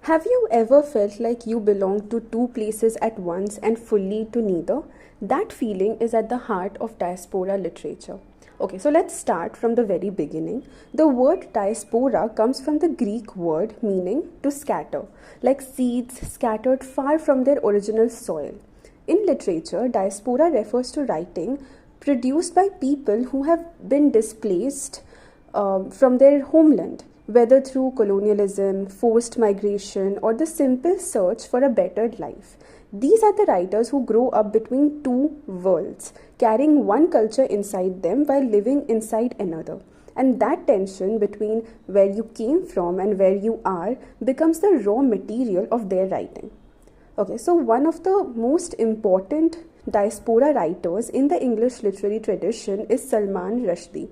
Have you ever felt like you belong to two places at once and fully to neither? That feeling is at the heart of diaspora literature. Okay, so let's start from the very beginning. The word diaspora comes from the Greek word meaning to scatter, like seeds scattered far from their original soil. In literature, diaspora refers to writing produced by people who have been displaced from their homeland, whether through colonialism, forced migration, or the simple search for a better life. These are the writers who grow up between two worlds, carrying one culture inside them while living inside another. And that tension between where you came from and where you are becomes the raw material of their writing. Okay, so one of the most important diaspora writers in the English literary tradition is Salman Rushdie.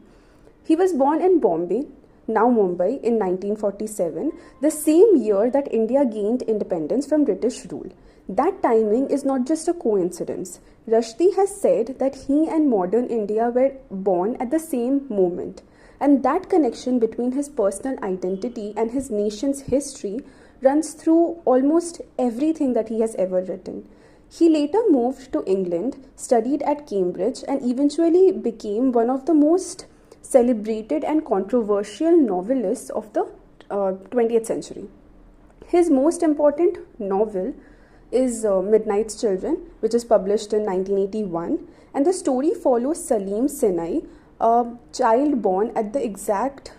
He was born in Bombay, now Mumbai, in 1947, the same year that India gained independence from British rule. That timing is not just a coincidence. Rushdie has said that he and modern India were born at the same moment. And that connection between his personal identity and his nation's history runs through almost everything that he has ever written. He later moved to England, studied at Cambridge, and eventually became one of the most celebrated and controversial novelists of the 20th century. His most important novel is Midnight's Children, which is published in 1981, and the story follows Salim Sinai, a child born at the exact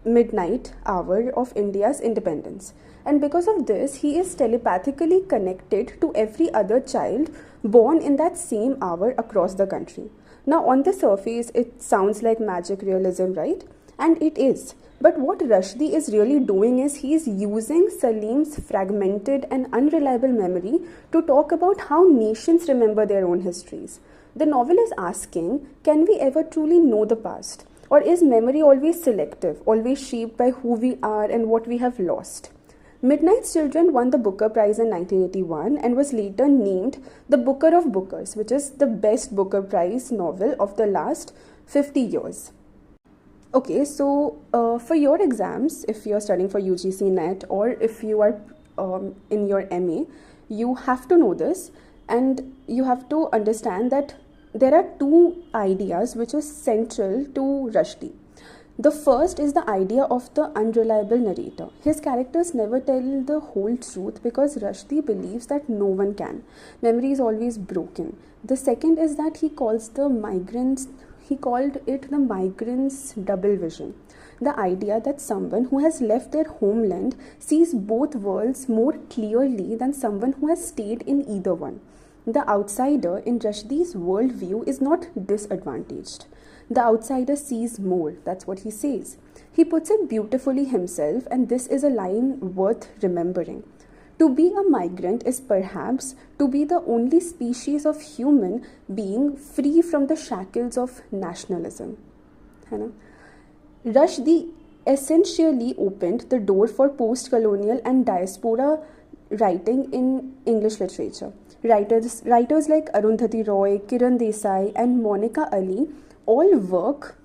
midnight hour of India's independence. And because of this, he is telepathically connected to every other child born in that same hour across the country. Now, on the surface, it sounds like magic realism, right? And it is. But what Rushdie is really doing is he is using Salim's fragmented and unreliable memory to talk about how nations remember their own histories. The novel is asking, can we ever truly know the past? Or is memory always selective, always shaped by who we are and what we have lost? Midnight's Children won the Booker Prize in 1981 and was later named the Booker of Bookers, which is the best Booker Prize novel of the last 50 years. Okay, so for your exams, if you're studying for UGC NET or if you are in your MA, you have to know this, and you have to understand that there are two ideas which are central to Rushdie. The first is the idea of the unreliable narrator. His characters never tell the whole truth because Rushdie believes that no one can. Memory is always broken. The second is that he called it the migrant's double vision. The idea that someone who has left their homeland sees both worlds more clearly than someone who has stayed in either one. The outsider in Rushdie's worldview is not disadvantaged. The outsider sees more, that's what he says. He puts it beautifully himself, and this is a line worth remembering. To be a migrant is perhaps to be the only species of human being free from the shackles of nationalism. Rushdie essentially opened the door for post-colonial and diaspora writing in English literature. Writers like Arundhati Roy, Kiran Desai, and Monica Ali all work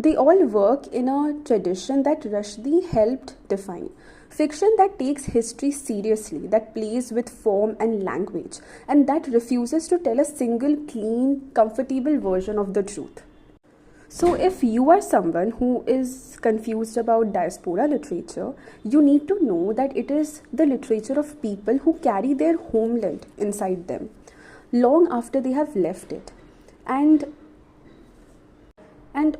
in a tradition that Rushdie helped define. Fiction that takes history seriously, that plays with form and language, and that refuses to tell a single clean, comfortable version of the truth. So if you are someone who is confused about diaspora literature, you need to know that it is the literature of people who carry their homeland inside them long after they have left it. And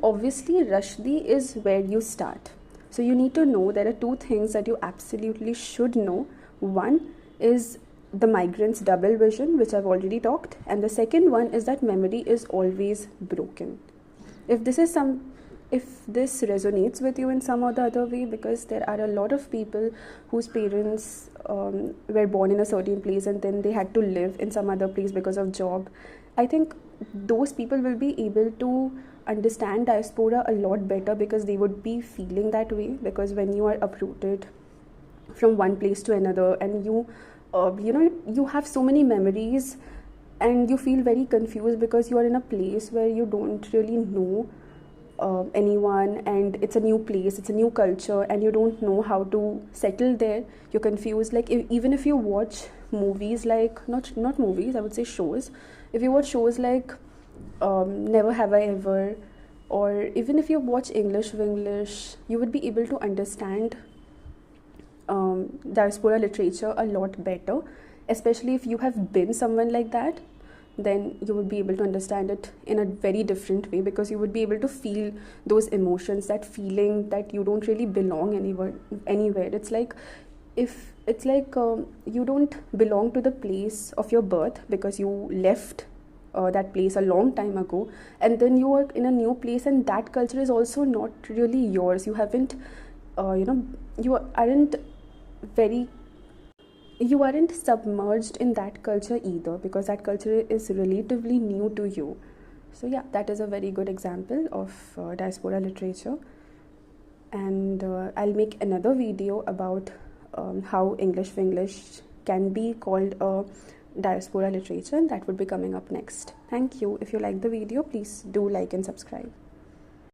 obviously Rushdie is where you start. So you need to know there are two things that you absolutely should know. One is the migrant's double vision, which I've already talked, and the second one is that memory is always broken. If this resonates with you in some or the other way, because there are a lot of people whose parents were born in a certain place and then they had to live in some other place because of job, I think those people will be able to understand diaspora a lot better because they would be feeling that way. Because when you are uprooted from one place to another and you have so many memories and you feel very confused because you are in a place where you don't really know anyone, and it's a new place, it's a new culture, and you don't know how to settle there. You're confused. Like even if you watch movies, like not movies, I would say shows. If you watch shows like Never Have I Ever, or even if you watch English Winglish, you would be able to understand diaspora literature a lot better, especially if you have been someone like that. Then you would be able to understand it in a very different way, because you would be able to feel those emotions, that feeling that you don't really belong anywhere. It's like if it's like you don't belong to the place of your birth because you left that place a long time ago, and then you are in a new place, and that culture is also not really yours. You haven't you aren't submerged in that culture either, because that culture is relatively new to you. So yeah, that is a very good example of diaspora literature. And I'll make another video about how English Winglish can be called a diaspora literature, and that would be coming up next. Thank you. If you like the video, please do like and subscribe.